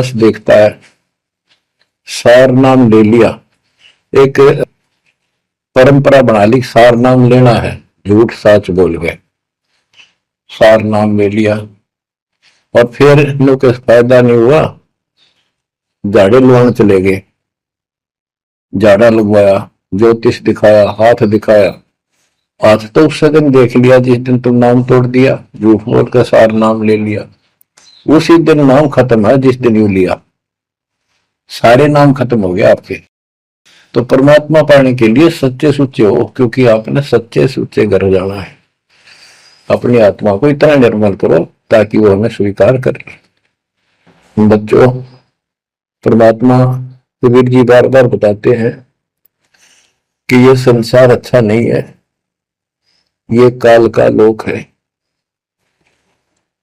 बस देखता है, सार नाम ले लिया, एक परंपरा बना ली, सार नाम लेना है, झूठ सच बोल गए, सार नाम ले लिया। और फिर इन लोग फायदा नहीं हुआ, झाड़े लुआने चले गए, झाड़ा लगवाया, ज्योतिष दिखाया, हाथ दिखाया। हाथ तो उस दिन देख लिया जिस दिन तुम नाम तोड़ दिया, झूठ बोल कर सार नाम ले लिया, उसी दिन नाम खत्म है जिस दिन यू लिया, सारे नाम खत्म हो गए आपके। तो परमात्मा पाने के लिए सच्चे सुच्चे हो, क्योंकि आपने सच्चे सुच्चे घर जाना है। अपनी आत्मा को इतना निर्मल करो ताकि वो हमें स्वीकार करे। बच्चों, परमात्मा कबीर जी बार बार बताते हैं कि ये संसार अच्छा नहीं है, ये काल का लोक है,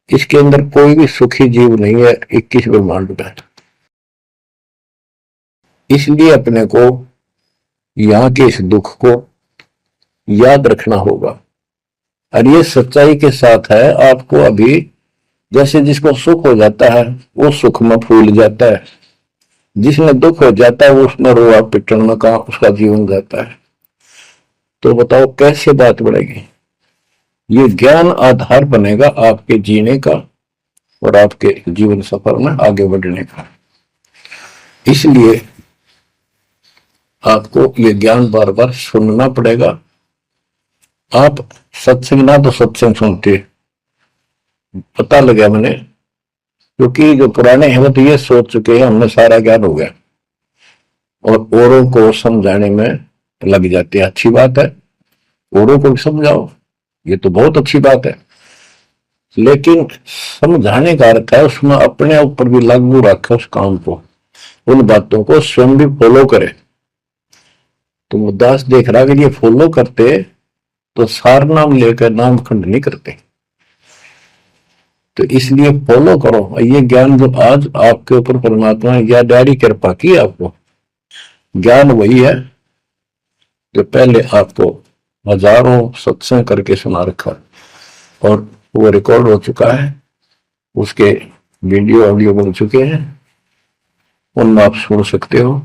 इसके अंदर कोई भी सुखी जीव नहीं है 21 ब्रह्मांड में। इसलिए अपने को यहाँ के इस दुख को याद रखना होगा। और ये सच्चाई के साथ है, आपको अभी जैसे जिसको सुख हो जाता है वो सुख में फूल जाता है, जिसमें दुख हो जाता है वो उसमें रोआ पिटन में का उसका जीवन जाता है। तो बताओ कैसे बात बढ़ेगी? ये ज्ञान आधार बनेगा आपके जीने का और आपके जीवन सफर में आगे बढ़ने का। इसलिए आपको ये ज्ञान बार बार सुनना पड़ेगा। आप सत्संग ना तो सत्संग सुनते, पता लगा मैंने, क्योंकि जो पुराने हैं वो तो ये सोच चुके हैं हमने सारा ज्ञान हो गया, और औरों को समझाने में लग जाते हैं। अच्छी बात है, औरों को भी समझाओ, ये तो बहुत अच्छी बात है, लेकिन समझाने का अर्थ है उसमें अपने ऊपर भी लागू रखे उस काम को, उन बातों को स्वयं भी फॉलो करे। तो मुद्दास देख रहा कि ये फॉलो करते तो सार नाम लेकर नाम खंड नहीं करते। तो इसलिए फॉलो करो। ये ज्ञान जो आज आपके ऊपर परमात्मा ने या डायरी कृपा की, आपको ज्ञान वही है जो पहले आपको हजारों सत्संग करके सुना रखा, और वो रिकॉर्ड हो चुका है, उसके वीडियो ऑडियो बन चुके हैं, उनमें आप सुन सकते हो।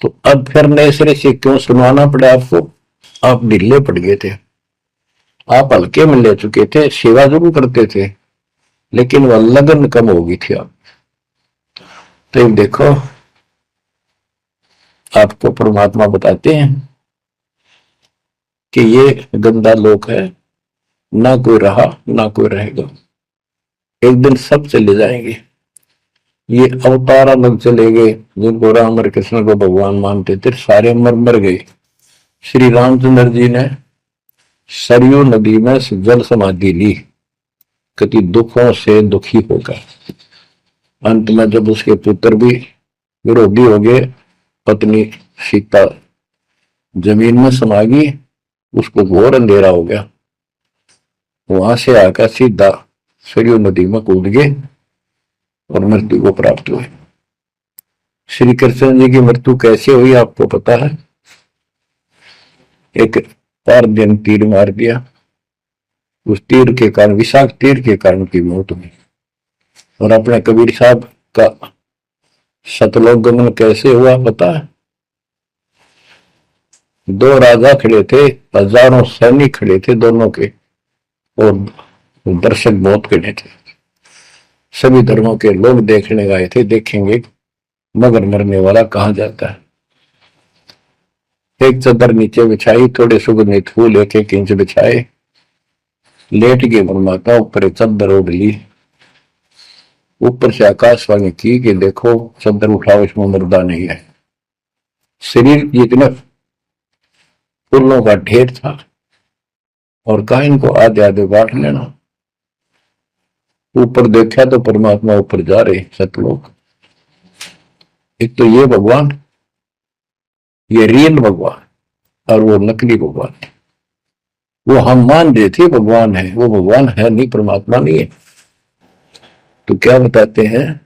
तो अब फिर नए सिरे से क्यों सुनवाना पड़ा आपको? आप ढीले पड़ गए थे, आप हल्के में ले चुके थे, सेवा जरूर करते थे लेकिन वह लगन कम हो गई थी आप। तो देखो, आपको परमात्मा बताते हैं कि ये गंदा लोक है, ना कोई रहा ना कोई रहेगा, एक दिन सब चले जाएंगे। ये अवतार अलग चले गए, जिनको राम और कृष्ण को भगवान मानते थे सारे मर गए। श्री रामचंद्र जी ने सरयू नदी में जल समाधि ली, कति दुखों से दुखी होकर। अंत में जब उसके पुत्र भी विरोधी हो गए, पत्नी सीता जमीन में समा गई, उसको घोर अंधेरा हो गया, वहां से आकर सीधा सरयू नदी में कूद गए और मृत्यु को प्राप्त हुए। श्री कृष्ण जी की मृत्यु कैसे हुई आपको पता है? एक पारदिन तीर मार दिया, उस तीर के कारण, विषाक्त तीर के कारण की मौत हुई। और अपने कबीर साहब का सतलोक गमन कैसे हुआ पता है? दो राजा खड़े थे, हजारों सैनिक खड़े थे दोनों के, और दर्शक बहुत खड़े थे, सभी धर्मों के लोग देखने गए थे, देखेंगे मगर मरने वाला कहां जाता है। एक चादर नीचे बिछाई, थोड़े सुगंधित फूल एक एक इंच बिछाए, लेट के परमात्मा ऊपर चादर ओढ़ ली, ऊपर से आकाशवाणी की कि देखो चादर उठाओ, इसमें मुर्दा नहीं है। शरीर जितने फूलों का ढेर था, और कहा इनको आधे आधे बांट लेना। ऊपर देखा तो परमात्मा ऊपर जा रहे सतलोक। एक तो ये भगवान, ये रियल भगवान, और वो नकली भगवान। वो हम मान रहे थे भगवान है, वो भगवान है नहीं, परमात्मा नहीं है। तो क्या बताते हैं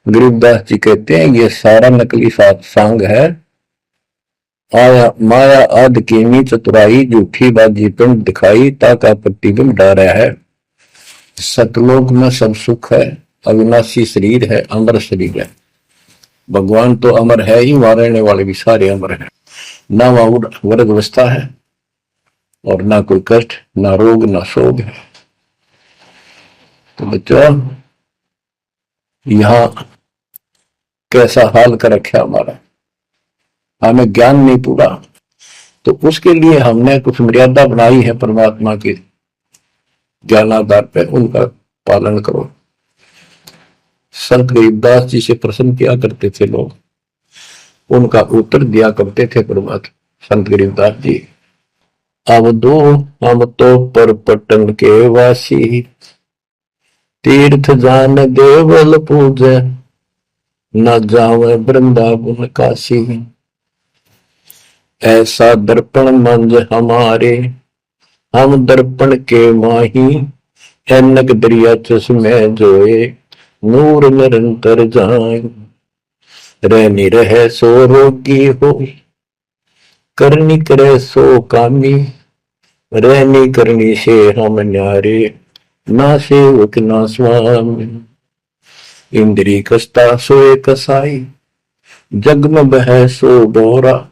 गरीबदास जी, कहते हैं ये सारा नकली सांग है, आया माया आद कीमी चतुराई, झूठी बाजी पिंड दिखाई, ताका प्रतिबिंब डारा है। सतलोक में सब सुख है, अविनाशी शरीर है, अमर शरीर है। भगवान तो अमर है ही, वहां रहने वाले भी सारे अमर हैं। ना वहां वर्ग अवस्था है और ना कोई कष्ट, ना रोग, ना शोक है। तो बच्चों यहां कैसा हाल कर रखा हमारा, हमें ज्ञान नहीं पूरा, तो उसके लिए हमने कुछ मर्यादा बनाई है परमात्मा के ज्ञानाधार पर, उनका पालन करो। संत गरीबदास जी से प्रश्न किया करते थे लोग, उनका उत्तर दिया करते थे परमात्मा संत गरीबदास जी। अब दो हम तो पर पटन के वासी, तीर्थ जान देवल पूजे, न जावे वृंदावन काशी। ऐसा दर्पण मंज हमारे, हम दर्पण के माही, ऐनक दरिया चश्मे जोए, नूर निरंतर जाए। रहनी रहे सो रोगी हो, करनी करे सो कामी, रहनी करनी से हम न्यारे, ना सेवक ना स्वामी। इंद्री कसता सोए कसाई, जग में बह सो बोरा,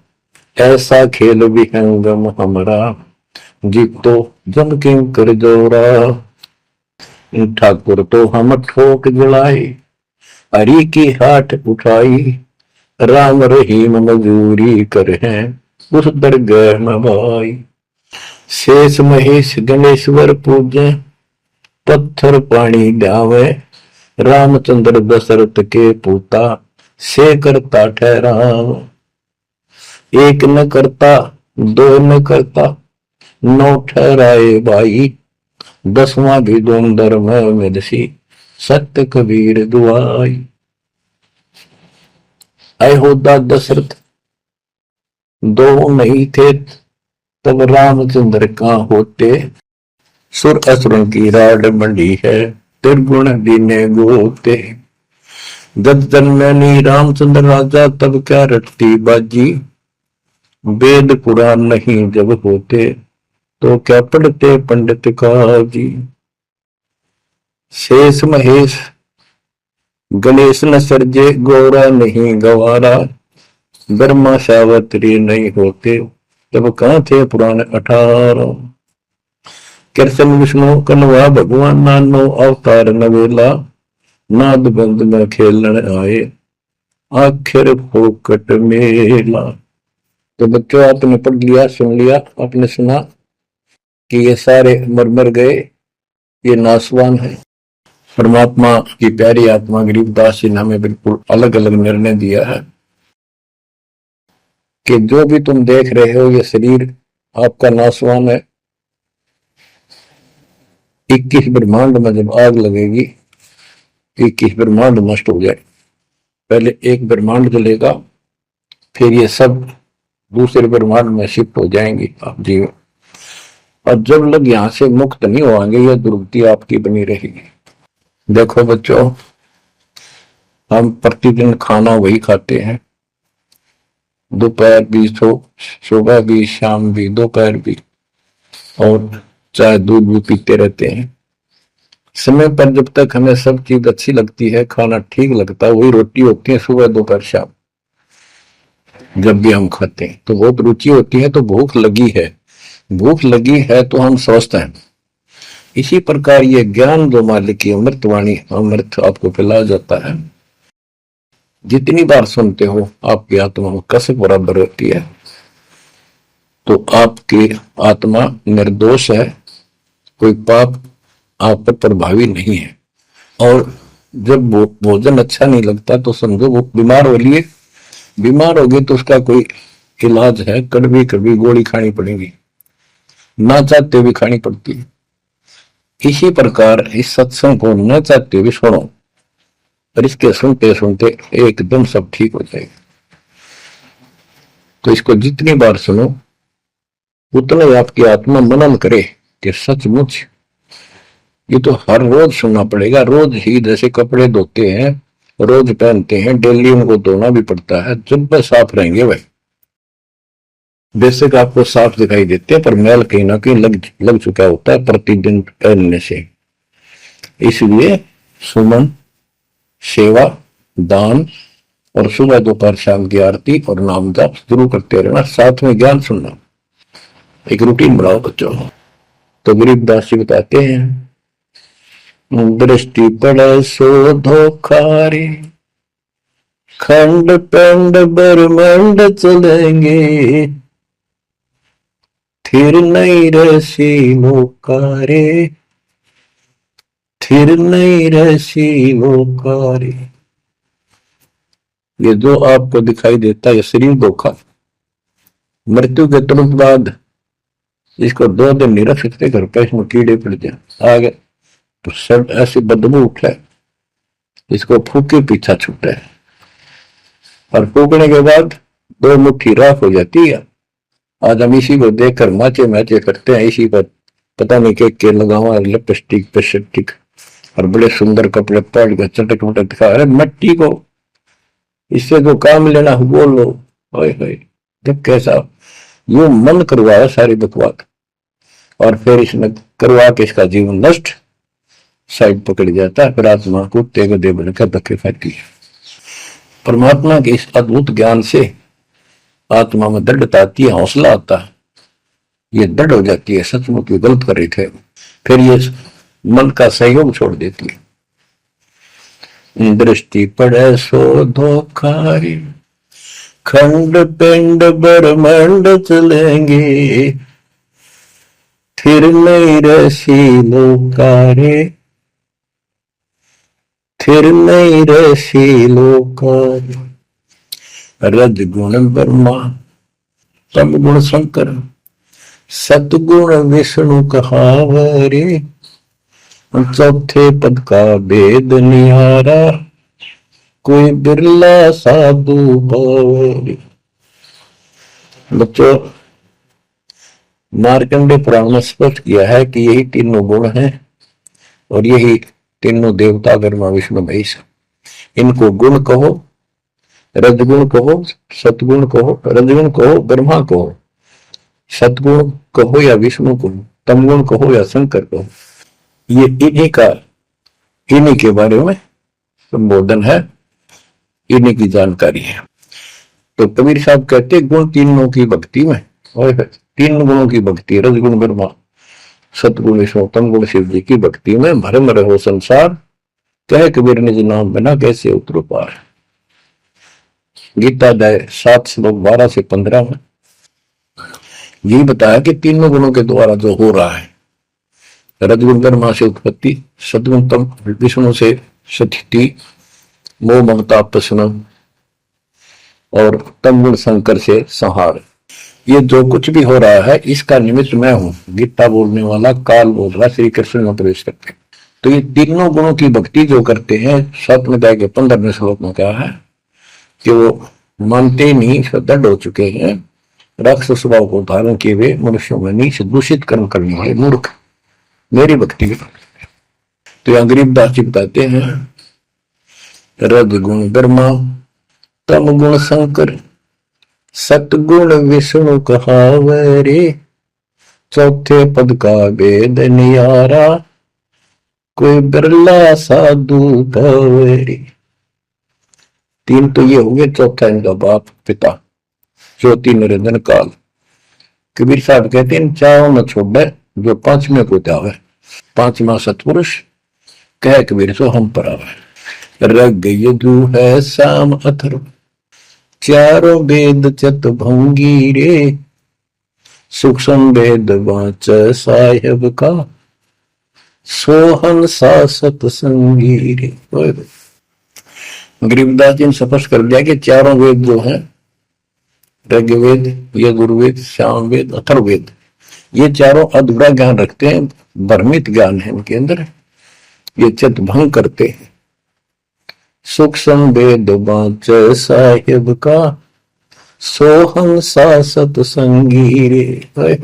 ऐसा खेल विहंगम हमारा, जीतो जम किंग कर जोरा। ठाकुर तो हम ठोक जलाई, हरि की हाथ उठाई, राम रहीम मजूरी कर हैं, उस दरगाह में भाई। शेष महेश गणेश्वर पूजे, पत्थर पानी ड्यावे, रामचंद्र दशरथ के पूता, से करता ठहराव। एक न करता दो न करता, नौ ठहराए भाई, 10वां भी दोंदर में मिलसी, सत्य कबीर दुआई। अयोध्या दशरथ दो नहीं थे, तब रामचंद्र कहाँ होते, सुर असुरों की राड मंडी है, त्रिगुण दीने गोते। जब जन्मनी रामचंद्र राजा, तब क्या रटती बाजी, वेद पुराण नहीं जब होते, तो क्या पढ़ते पंडित काजी। शेष महेश गणेश न सर्जे, गौरा नहीं गवारा, ब्रह्मा सावत्री नहीं होते, तब कहाँ थे पुराण 18। कृष्ण विष्णु कन्वा भगवान, नानो अवतार नवेला, नाद बंद में खेलन आए, आखिर फोकट मेला। तो बच्चों आपने पढ़ लिया, सुन लिया, आपने सुना कि ये सारे मर मर गए, ये नासवान है। परमात्मा की प्यारी आत्मा गरीबदास जी ने हमें बिल्कुल अलग अलग निर्णय दिया है कि जो भी तुम देख रहे हो ये शरीर आपका नासवान है। 21 ब्रह्मांड में जब आग लगेगी, 21 ब्रह्मांड नष्ट हो जाए, पहले एक ब्रह्मांड जलेगा, फिर ये सब दूसरे ब्रह्मांड में शिफ्ट हो जाएंगे आप जीव। और जब लोग यहां से मुक्त नहीं होंगे, यह दुर्गति आपकी बनी रहेगी। देखो बच्चों, हम प्रतिदिन खाना वही खाते हैं, दोपहर भी, सुबह भी, शाम भी, दोपहर भी, और चाय दूध भी पीते रहते हैं। समय पर जब तक हमें सब चीज अच्छी लगती है, खाना ठीक लगता है, वही रोटी होती है सुबह दोपहर शाम। जब भी हम खाते हैं तो बहुत रुचि होती है, तो भूख लगी है, भूख लगी है तो हम स्वस्थ हैं। इसी प्रकार ये ज्ञान जो मालिक की अमृतवाणी, अमृत आपको पिलाया जाता है, जितनी बार सुनते हो आपकी आत्मा में कसक बराबर होती है। तो आपकी आत्मा निर्दोष है, कोई पाप आप पर प्रभावी नहीं है। और जब भोजन अच्छा नहीं लगता तो समझो वो बीमार हो लिए, बीमार हो गए तो उसका कोई इलाज है, कड़वी कड़वी गोली खानी पड़ेगी, ना चाहते हुए खानी पड़ती है। इसी प्रकार इस सत्संग को न चाहते हुए सुनो, और इसके सुनते सुनते एकदम सब ठीक हो जाएगा। तो इसको जितनी बार सुनो उतना ही आपकी आत्मा मनन करे कि सचमुच ये तो हर रोज सुनना पड़ेगा। रोज ही जैसे कपड़े धोते हैं, रोज पहनते हैं, डेली उनको धोना भी पड़ता है, जब वह साफ रहेंगे वह बेशक आपको साफ दिखाई देते हैं, पर मैल कहीं ना कहीं लग चुका होता है प्रतिदिन पहनने से। इसलिए सुमन सेवा, दान और सुबह दोपहर शाम की आरती और नाम जाप जरूर करते रहना, साथ में ज्ञान सुनना। एक रूटीन बनाओ बच्चों। तो गरीबदास जी बताते हैं, दृष्टि पड़े सो धोखा रे, खंड पेंड ब्रह्मांड चलेंगे, थिर नहीं रसी मोकारे, थिर नहीं रसी मोकारे। ये जो आपको दिखाई देता है शरीर धोखा, मृत्यु के तुरंत बाद इसको 2 दिन नहीं रख सकते घर पे, इसमें कीड़े पड़ जाए आगे तो सब ऐसी बदबू उठे, इसको फूके पीछा छूटे और फूकने के बाद 2 मुट्ठी राख हो जाती है। आज हम इसी को देखकर माचे मैचे करते हैं, इसी पर पता नहीं के लगावा लिपस्टिक पेस्टिक और बड़े सुंदर कपड़े पहन के चटक मटक दिखा। अरे मट्टी को इससे जो काम लेना वो लो। जब कैसा यू मन करवाया सारी बकवास, और फिर इसमें करवा के इसका जीवन नष्ट साइड पकड़ जाता है, फिर आत्मा को तेग दे बनकर धक्के खाती है। परमात्मा के इस अद्भुत ज्ञान से आत्मा में दृढ़ता आती है, हौसला आता है, ये दृढ़ हो जाती है, सचमुच ये गलत कर रहे थे, फिर ये मन का सहयोग छोड़ देती है। दृष्टि पड़े सो धोखा रे, खंड पिंड ब्रह्मांड चलेंगे, फिर नहीं रसी लोकारे, फिर नहीं रसी लोकारे। रज गुण ब्रह्मा, तम गुण शंकर, सतगुण विष्णु कहावरे, चौथे पद का भेद निहारा, कोई बिरला साधु पावरे। बच्चों, मार्कंडे पुराण में स्पष्ट किया है कि यही तीनों गुण हैं और यही तीनों देवता ब्रह्मा विष्णु महेश। इनको गुण कहो, रजगुण कहो, सतगुण कहो, रजगुण कहो, ब्रह्मा कहो, सतगुण कहो या विष्णु कहो, तमगुण कहो या शंकर कहो, ये इन्हीं के बारे में संबोधन है, इन्हीं की जानकारी है। तो कबीर साहब कहते गुण तीनों की भक्ति में, और 3 गुणों की भक्ति, रजगुण ब्रह्मा, सतगुण विष्णु, तमगुण शिव जी की भक्ति में भरम रहो संसार, कहे कबीर निज नाम बिना कैसे उतरो पार। गीता अध्याय 7 श्लोक 12 से 15 में ये बताया कि तीनों गुणों के द्वारा जो हो रहा है, रजगुण ब्रह्मा से उत्पत्ति, सतगुण तम विष्णु से स्थिति, मोह ममता प्रश्न, और तमगुण शंकर से संहार। ये जो कुछ भी हो रहा है इसका निमित्त मैं हूं। गीता बोलने वाला काल बोल रहा, श्री कृष्ण में प्रवेश करते। तो ये तीनों गुणों की भक्ति जो करते हैं, 7वें अध्याय के 15वें श्लोक में क्या है कि वो मानते नहीं, दृढ़ हो चुके हैं, राक्षस स्वभाव को धारण किए हुए मनुष्यों में नीच दूषित कर्म करने वाले मूर्ख मेरी भक्ति। तो यहाँ गरीबदास जी बताते हैं, रजगुण ब्रह्मा, तम गुण शंकर, सतगुण विष्णु कहावरे, चौथे पद का भेद नियारा, कोई बिरला साधु पावरे। 3 तो ये हो गए, चौथा इनका बाप पिता ज्योति निरंजन काल। कबीर साहब कहते हैं चारों में छोड़ जो 5वें को त्यावे, 5वां सतपुरुष कह कबीर सो हम पर आवे। रग यजु है शाम अथर्व, चारों वेद चत भंगी रे, सूक्ष्म वेद वाच साहेब का, सोहन सा सतसंगी रे। गरीबदास जी ने स्पष्ट कर दिया कि चारों वेद जो हैं, ऋग्वेद, यजुर्वेद, सामवेद, अथर्ववेद, ये चारों अधूरा ज्ञान रखते हैं, भ्रमित ज्ञान है इनके अंदर, ये चित भंग करते हैं। सूक्ष्म वेद वाच साहिब का, सोहम सा सतसंगी रे।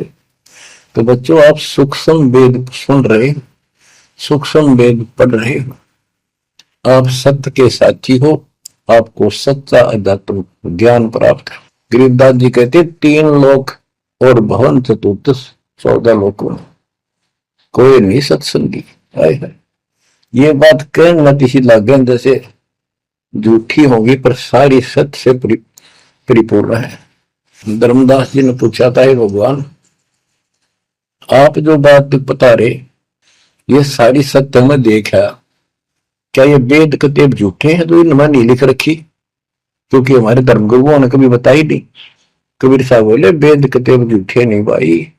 तो बच्चों, आप सूक्ष्म वेद सुन रहे, सूक्ष्म वेद पढ़ रहे हो, आप सत्य के साथी हो, आपको सच्चा अध्यात्म ज्ञान प्राप्त है। गरीबदास जी कहते 3 लोक और भवन चतुर्थ 14 लोकों में कोई नहीं सत्संगी। ये बात कहना किसी लागे जैसे झूठी होंगी पर सारी सत्य से परिपूर्ण है। धर्मदास जी ने पूछा था, हे भगवान, आप जो बात बता रहे ये सारी सत्य में देखा, क्या ये वेद कतेब झूठे हैं जो इनमें नहीं लिख रखी? क्योंकि हमारे धर्मगुरुओं ने कभी बताई नहीं। कबीर साहब बोले वेद कतेब झूठे नहीं भाई,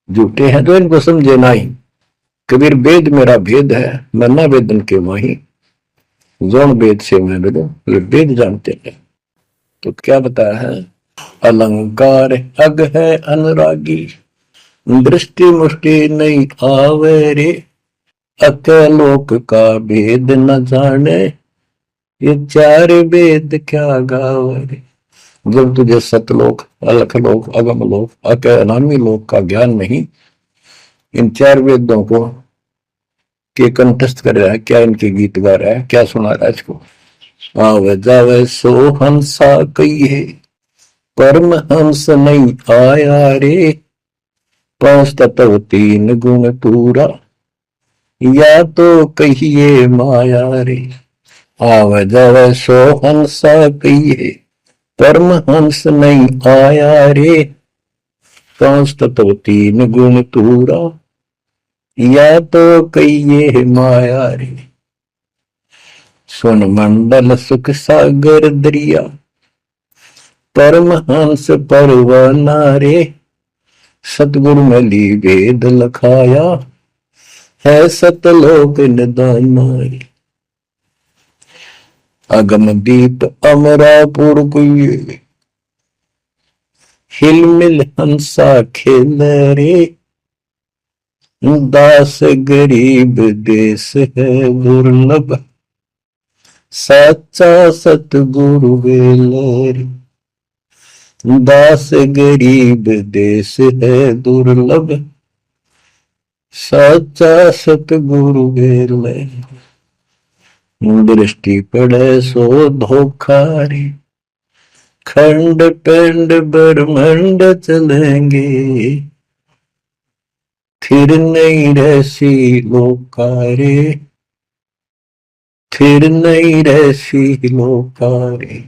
झूठे हैं तो इनको समझे नहीं। कबीर वेद मेरा भेद है, मैं न वेदन के माही, जोन वेद से मैं मिलूं, ये वेद जानते हैं। तो क्या बताया है? अलंकार अग है अनुरागी, दृष्टि मुष्टि नहीं आवे रे, अकलोक का भेद न जाने, ये चार वेद क्या गावे। जब तुझे सतलोक, अलखलोक, अगम लोक, अनामी लोक का ज्ञान नहीं, इन चार वेदों को के कंठस्थ कर रहा है, क्या इनके गीत गा रहा है, क्या सुना रहा है इसको? आवे जावे सो हंसा कहिए, परम हंस नहीं आया रे, पांच तत्व तीन गुण पूरा, या तो कहिए माया रे। आवे जावे सो हंसा कहिए, परम हंस नहीं आया रे, पांच तत्व तीन गुण पूरा, या तो कहिए माया रे। सुन मंडल सुख सागर दरिया, परम हंस परवाना रे, सतगुरु मली वेद लखाया, है सतलोक निदाना रे। अगम दीप अमरापुर कुए, हिल मिल हंसा खेल रे, दास गरीब देश है दुर्लभ, सच्चा सतगुरु वेलर। दास गरीब देश है दुर्लभ, सच्चा सतगुरु वेलर। दृष्टि पड़े सो धोखा रे, खंड पिंड ब्रह्मंड चलेंगे, फिर नहीं रहसी लोकारे, फिर नहीं रहसी लोकारे।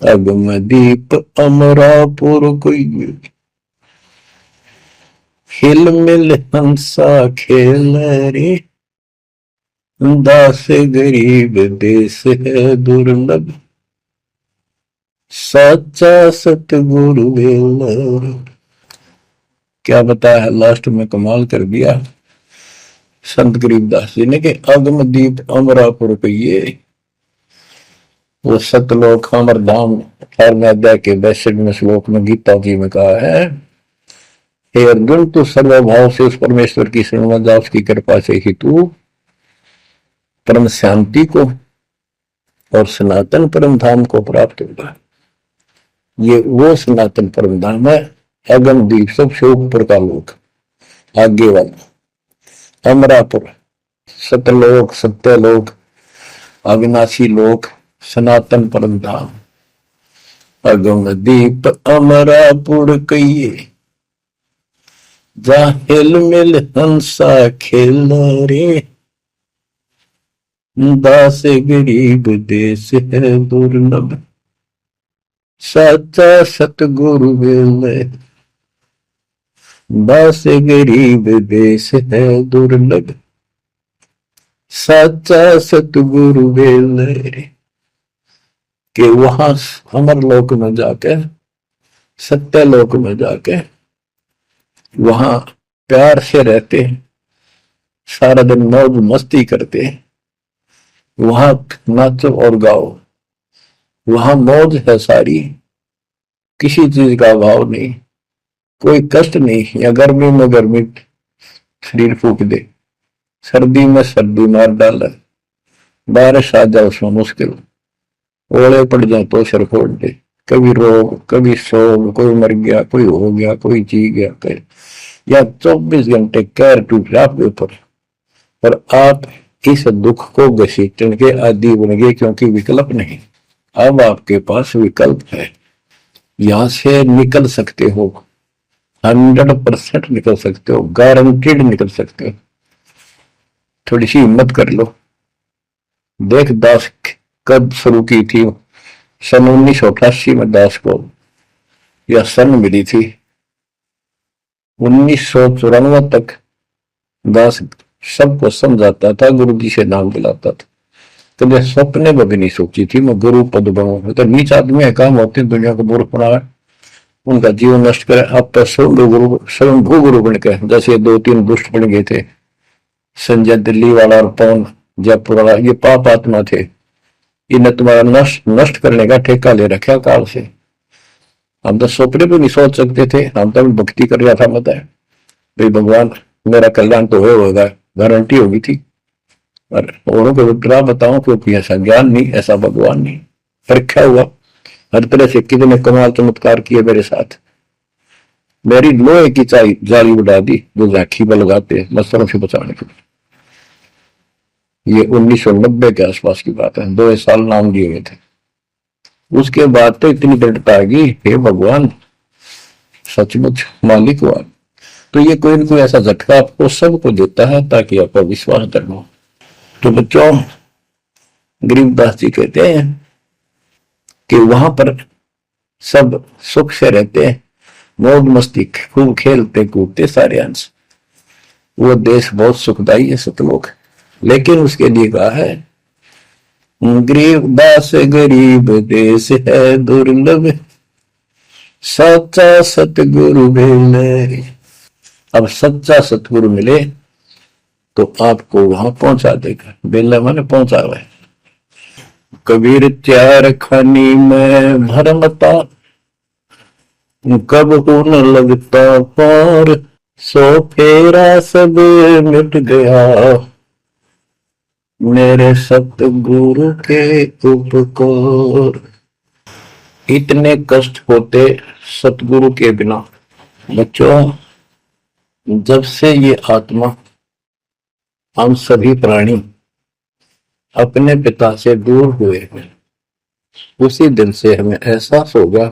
अगम दीप अमरापुर कोई, हिल मिल हंसा खेल रे, दास गरीब देश है दुर्लभ, सच्चा सतगुरु वेलर। क्या बताया है लास्ट में, कमाल कर दिया संत गरीबदास जी ने कि अगम दीप अमरापुर कहिए, वो सतलोक अमर धाम 18वें अध्याय के 62वें श्लोक में गीता जी में कहा है, हे अर्जुन, तू सर्वभाव से उस परमेश्वर की शरण जा, उसकी कृपा से ही तू परम शांति को और सनातन परम धाम को प्राप्त होगा। ये वो सनातन परम धाम है, अगम दीप सबसे ऊपर का लोक, आगे वाला अमरापुर, सतलोक, सत्यलोक, अविनाशी लोक, सनातन परम धाम। अगम दीप अमरापुर कहिए, जा हिल मिल हंसा खेल रे, दास गरीब देश है दुर्लभ, सच्चा सतगुरु वेलय। दास गरीब देश है दुर्लभ, सच्चा सतगुरु वेलय। कि वहां अमर लोक में जाके, सत्य लोक में जाके, वहां प्यार से रहते हैं, सारा दिन मौज मस्ती करते हैं, वहां नाचो और गाओ, वहां मौज है सारी, किसी चीज का अभाव नहीं, कोई कष्ट नहीं। या गर्मी में गर्मी शरीर फूक दे, सर्दी में सर्दी मार डाले, बारिश आ जाए उसमें मुश्किल, ओले पड़ जाए तो सर फोड़ दे, कभी रोग कभी शोक, कोई मर गया, कोई हो गया, कोई जी गया, कोई या 24 घंटे कैर टूट रहा आपके ऊपर, पर आप इस दुख को घसीटने के आदि बन गए, क्योंकि विकल्प नहीं। अब आपके पास विकल्प है, यहां से निकल सकते हो, 100% निकल सकते हो, गारंटीड निकल सकते हो। थोड़ी सी हिम्मत कर लो। देख दास कब शुरू की थी? सन 1988 में दास को यह सन मिली थी। 1994 तक दास सबको समझाता था, गुरु जी से नाम दिलाता था। कभी सपने में भी नहीं सोची थी मैं गुरु पद बनूंगा। तो नीच आदमी है, काम होते हैं दुनिया को मूर्ख बनाए, उनका जीवन नष्ट करे। अब तो स्वयंभू गुरु बन के, जैसे 2-3 दुष्ट बन गए थे, संजय दिल्ली वाला और पवन जयपुर वाला, ये पाप आत्मा थे। इन्हें तुम्हारा नष्ट करने का ठेका ले रखा काल से। हम तो सपने भी नहीं सोच सकते थे। हम तो भक्ति कर रहा था, बताए भाई भगवान मेरा कल्याण तो होगा, गारंटी होगी थी। और औरों को डरा बताऊं, क्योंकि ऐसा ज्ञान नहीं, ऐसा भगवान नहीं। परीक्षा हुआ हर तरह से, कितने कमाल चमत्कार किए मेरे साथ। मेरी लोहे की जाली उड़ा दी जो राखी में लगाते मच्छरों से बचाने के लिए। ये 1990 के आसपास की बात है, 2 साल नाम दिए गए थे। उसके बाद तो इतनी दृढ़ता आ गई, हे भगवान सचमुच मालिक हुआ। तो ये कोई ना कोई ऐसा झटका आपको सबको देता है ताकि आपका विश्वास दृढ़ हो। तो बच्चों, गरीबदास जी कहते हैं कि वहां पर सब सुख से रहते हैं, मौज मस्ती खूब खेलते कूदते सारे अंश। वो देश बहुत सुखदायी है, सतलोक। लेकिन उसके लिए कहा है, गरीबदास गरीब देश है दुर्लभ, सच्चा सतगुरु मिले। अब सच्चा सतगुरु मिले तो आपको वहां पहुंचा देगा। बेला मैंने पहुंचा हुआ है। कबीर त्यार खानी में भरमता, कब ऊन लगता पार, सो फेरा सब मिट गया, मेरे सतगुरु के उपकार। इतने कष्ट होते सतगुरु के बिना। बच्चों, जब से ये आत्मा, हम सभी प्राणी अपने पिता से दूर हुए हैं, उसी दिन से हमें एहसास होगा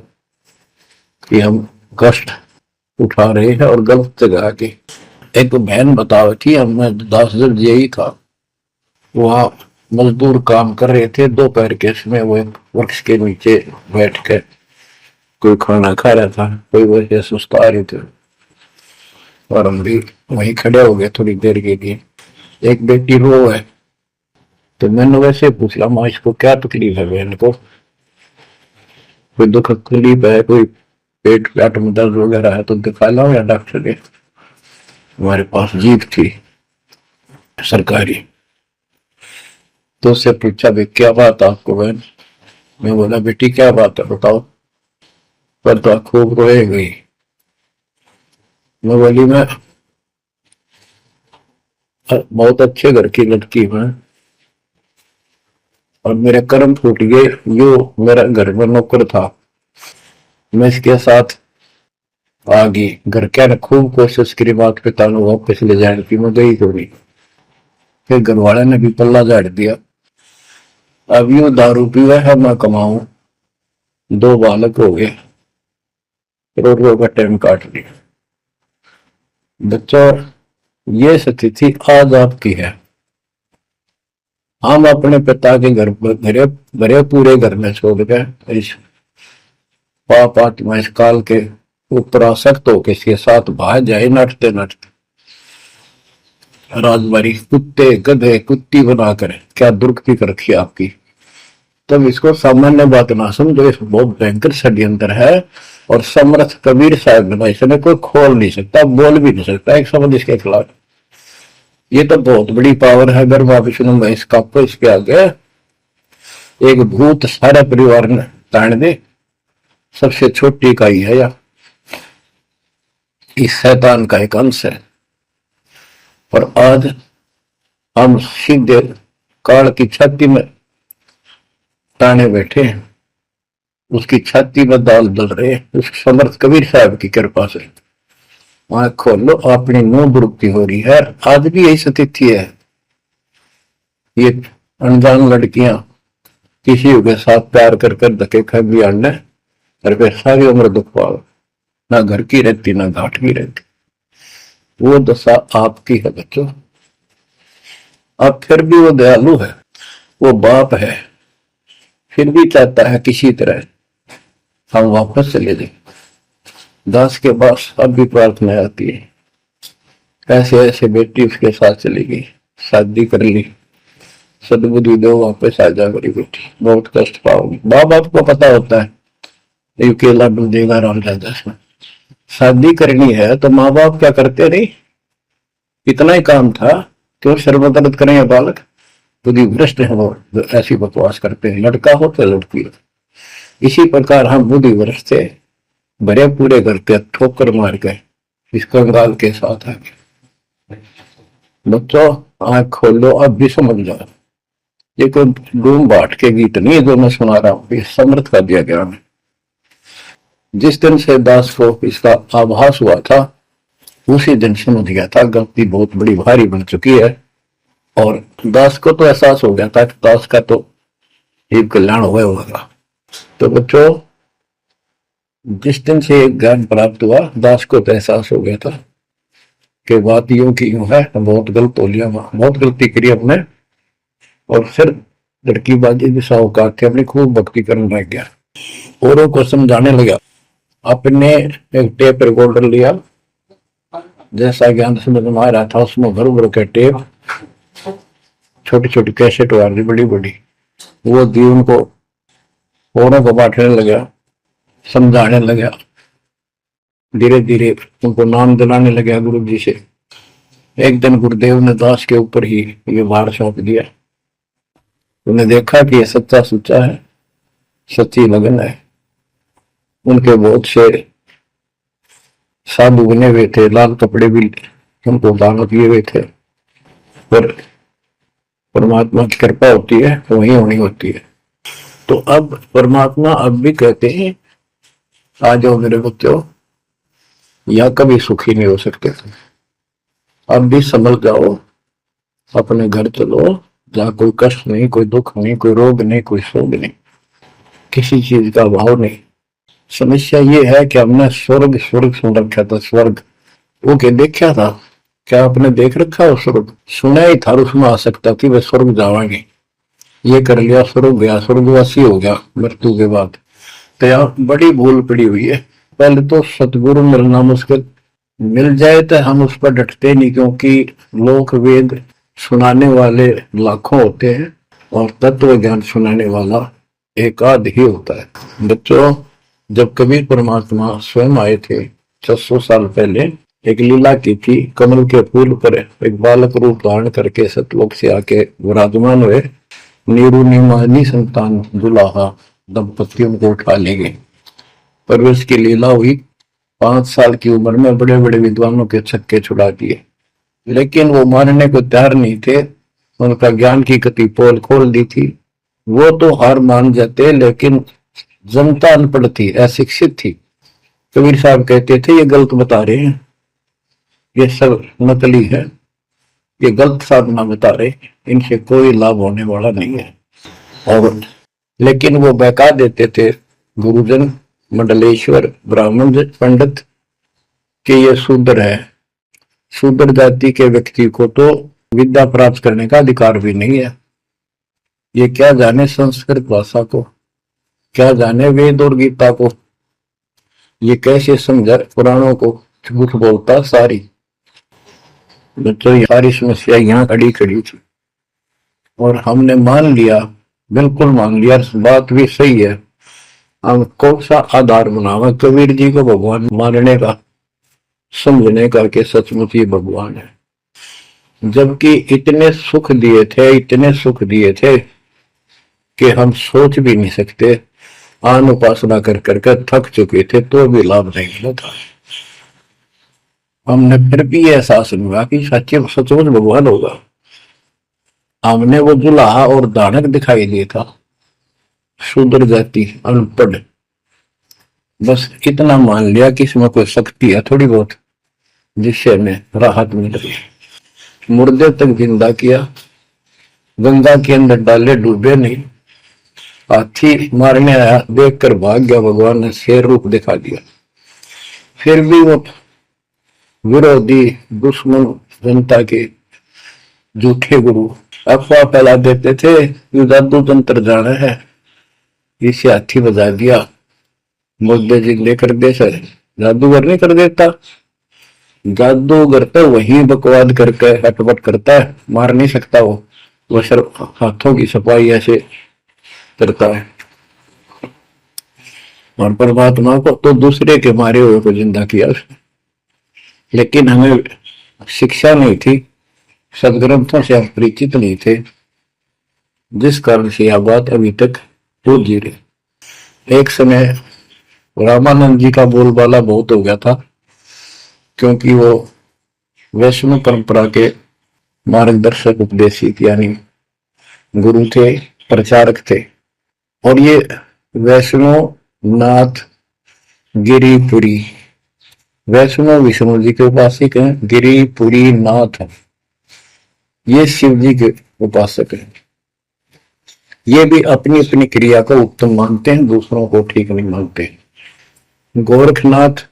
कि हम कष्ट उठा रहे हैं और गलत जगह के। एक बहन बता रही थी, हमें 10 दिन यही था, वहां मजदूर काम कर रहे थे, दोपहर के समय वो एक वृक्ष के नीचे बैठ कर कोई खाना खा रहा था, कोई वैसे सुस्ता रहे थे और हम भी वहीं खड़े हो गए थोड़ी देर के लिए। एक बेटी रो है, तो मैंने वैसे पूछा, माँ इसको क्या तकलीफ है? बहन को कोई दुख तकलीफ है, कोई पेट में दर्द वगैरह है तो दिखा लो या डॉक्टर के। हमारे पास जीप थी सरकारी, तो उससे पूछा, भाई क्या बात आपको बहन? मैं बोला, बेटी क्या बात है बताओ। पर तो खूब रोए गई। मैं बोली, मैं बहुत अच्छे घर की लड़की हूं और मेरे कर्म फूट गए। यो मेरा घर में नौकर था, मैं इसके साथ आ गई। घर क्या ने खूब कोशिश करी माता पिता ने वापस ले जाने की, मैं गई तो नहीं। फिर घर वाले ने भी पल्ला झाड़ दिया। अब यूं दारू पीवा है, मैं कमाऊं, 2 बालक हो गए, रोड का टाइम काट लिया। बच्चों, ये स्थिति आज आपकी है। हम अपने पिता के घर भरे पूरे घर में छोड़ गए, इस पाप आत्मा इस काल के ऊपर आसक्त होकर इसके साथ भाग जाए नटते नटते। राजबारी कुत्ते गधे कुत्ती बनाकर क्या दुर्गति कर रखी आपकी। तब इसको सामान्य बात ना समझो, इस बहुत भयंकर षड्यंत्र है। और समर्थ कबीर साहब ने इसने कोई खोल नहीं सकता, बोल भी नहीं सकता एक शब्द इसके खिलाफ। ये तो बहुत बड़ी पावर है। ब्रह्मा विष्णु महेश का इसके आगे एक भूत सारा परिवार ने ताड़ दे, सबसे छोटी इकाई है या इस शैतान का एक अंश है। और आज हम सीधे काल की छाती में ताने बैठे हैं, उसकी छाती में दाल दल रहे, उस समर्थ कबीर साहब की कृपा से। वहां खोलो, अपनी नो दुरुक्ति हो रही है। आज भी यही स्थिति है। ये अनजान लड़कियां किसी के साथ प्यार कर धक्के खा भी आने, और फिर सारी उम्र दुख पाओ, ना घर की रहती ना घाट की रहती। वो दशा आपकी है बच्चों। अब फिर भी वो दयालु है, वो बाप है, फिर भी चाहता है किसी तरह हम वापस चले जाए। दास के पास अब भी प्रार्थना आती है, ऐसे ऐसे बेटी उसके साथ चली गई, शादी कर ली, सदबुद्धि दो, वापस आ जा मेरी बेटी, बहुत कष्ट पाओगी। माँ बाप को पता होता है ये केला मिल देगा राम राजा से, शादी करनी है तो माँ बाप क्या करते नहीं, इतना ही काम था कि वो शर्मदर्द करें या बालक, बुद्धि भ्रष्ट है वो, ऐसी बकवास करते हैं, लड़का हो तो लड़की हो। इसी प्रकार हम बुद्धि भ्रष्ट थे, बड़े पूरे करते ठोकर मार गए इस कंगाल के साथ आगे। बच्चों आंख खोलो, अब भी समझ जाओ, ये कोई डूम बाट के गीत नहीं जो मैं सुना रहा हूं, समर्थ का दिया गया है। जिस दिन से दास को इसका आभास हुआ था उसी दिन समझ गया था गलती बहुत बड़ी भारी बन चुकी है, और दास को तो एहसास हो गया था कि दास का तो एक कल्याण हुआ होगा। तो बच्चों जिस दिन से ज्ञान प्राप्त हुआ दास को तो एहसास हो गया था कि बात यूं की यूं है, बहुत गलत हो लिया, बहुत गलती करी अपने, और फिर लड़की बाजी भी साहूकार थे, अपनी खूब भक्ति करने लग गया, औरों को समझाने लगा। अपने एक टेप रिकॉर्डर लिया, जैसा ज्ञान समझ में आ रहा था उसमें भर भर के टेप, छोटी छोटी कैसेट वाली बड़ी बड़ी, वो दी उनको, औरों को बांटने लगा, समझाने लगा, धीरे धीरे उनको नाम दिलाने लगा गुरु जी से। एक दिन गुरुदेव ने दास के ऊपर ही ये भार सौंप दिया। उन्हें देखा कि ये सच्चा सुच्चा है, सच्ची लगन है। उनके बहुत से साधु बने हुए थे, लाल कपड़े भी उनको दान किए हुए थे, पर परमात्मा की कृपा होती है वही होनी होती है। तो अब परमात्मा अब भी कहते हैं आ जाओ मेरे बच्चों, या कभी सुखी नहीं हो सकते थे, अब भी समझ जाओ, अपने घर चलो जहाँ कोई कष्ट नहीं, कोई दुख नहीं, कोई रोग नहीं, कोई शोक नहीं, किसी चीज का अभाव नहीं। समस्या ये है कि हमने स्वर्ग स्वर्ग सुन रखा था, स्वर्ग वो के देखा था, क्या आपने देख रखा हो स्वर्ग? सुना ही था, उसमें आ सकता कि वे स्वर्ग जावांगे, ये कर लिया स्वर्ग गया, स्वर्गवासी हो गया मृत्यु के बाद। तो यहाँ बड़ी भूल पड़ी हुई है। पहले तो सतगुरु मिलना मुश्किल, मिल जाए तो हम उस पर डटते नहीं, क्योंकि लोक वेद सुनाने वाले लाखों होते हैं और तत्व ज्ञान सुनाने वाला एक आध ही होता है। बच्चों जब कबीर परमात्मा स्वयं आए थे 600 साल पहले, एक लीला की थी, कमल के फूल पर एक बालक रूप धारण करके सतलोक से आके विराजमान हुए, नीरू नीमानी संतान दुलाहा दंपतियों को उठा ले गए। पर उसकी लीला हुई, 5 साल की उम्र में बड़े बड़े विद्वानों के छक्के छुड़ा दिए, लेकिन वो मानने को तैयार नहीं थे, उनका ज्ञान की कति पोल खोल दी थी। वो तो हार मान जाते, लेकिन जनता अनपढ़ थी, अशिक्षित थी। कबीर साहब कहते थे ये गलत बता रहे हैं, ये सब नकली है, ये गलत साधना बता रहे, इनसे कोई लाभ होने वाला नहीं है। और लेकिन वो बहका देते थे गुरुजन, मंडलेश्वर, ब्राह्मण, पंडित कि ये शूद्र है, शूद्र जाति के व्यक्ति को तो विद्या प्राप्त करने का अधिकार भी नहीं है, ये क्या जाने संस्कृत भाषा को, क्या जाने वेद और गीता को, ये कैसे समझा पुराणों को, झूठ बोलता सारी। तो ये सारी समस्या यहाँ खड़ी खड़ी थी और हमने मान लिया, बिल्कुल मान लिया, बात भी सही है। हम कौन सा आधार बनावा कबीर जी को भगवान मानने का, समझने का कि सचमुच ये भगवान है, जबकि इतने सुख दिए थे, इतने सुख दिए थे कि हम सोच भी नहीं सकते। आन उपासना कर करके थक चुके थे तो भी लाभ नहीं मिला था। हमने फिर भी एहसास हुआ कि सच्चे सचमुच भगवान होगा। हमने वो जुलाहा और दानक दिखाई दिया था, शूद्र जाति, अनपढ़, बस इतना मान लिया कि इसमें कोई शक्ति है थोड़ी बहुत, जिससे हमें राहत मिल रही है। मुर्दे तक जिंदा किया, गंगा के अंदर डाले, डूबे नहीं। हाथी मारने आया, देख कर भाग गया, भगवान ने शेर रूप दिखा दिया। फिर भी वो विरोधी दुश्मन जनता के झूठे गुरु अफवाह फैला देते थे कि जादू तंत्र जाना है, इसे हाथी बजा दिया, मुद्दे जिंदे कर दे सर। जादूगर नहीं कर देता, जादूगर तो वही बकवाद करके हटपट करता है, मार नहीं सकता वो सिर्फ हाथों की सफाई ऐसे करता है। और परमात्मा को तो दूसरे के मारे हुए को जिंदा किया उसने। लेकिन हमें शिक्षा नहीं थी, सदग्रंथों से हम परिचित नहीं थे, जिस कारण से यह बात अभी तक हो जी रही। एक समय रामानंद जी का बोलबाला बहुत हो गया था, क्योंकि वो वैष्णव परंपरा के मार्गदर्शक उपदेशित यानी गुरु थे, प्रचारक थे। और ये वैष्णव नाथ गिरिपुरी, वैष्णव विष्णु जी के उपासक हैं, गिरिपुरी नाथ ये शिव जी के उपासक हैं। ये भी अपनी अपनी क्रिया को उत्तम मानते हैं, दूसरों को ठीक नहीं मानते। गोरखनाथ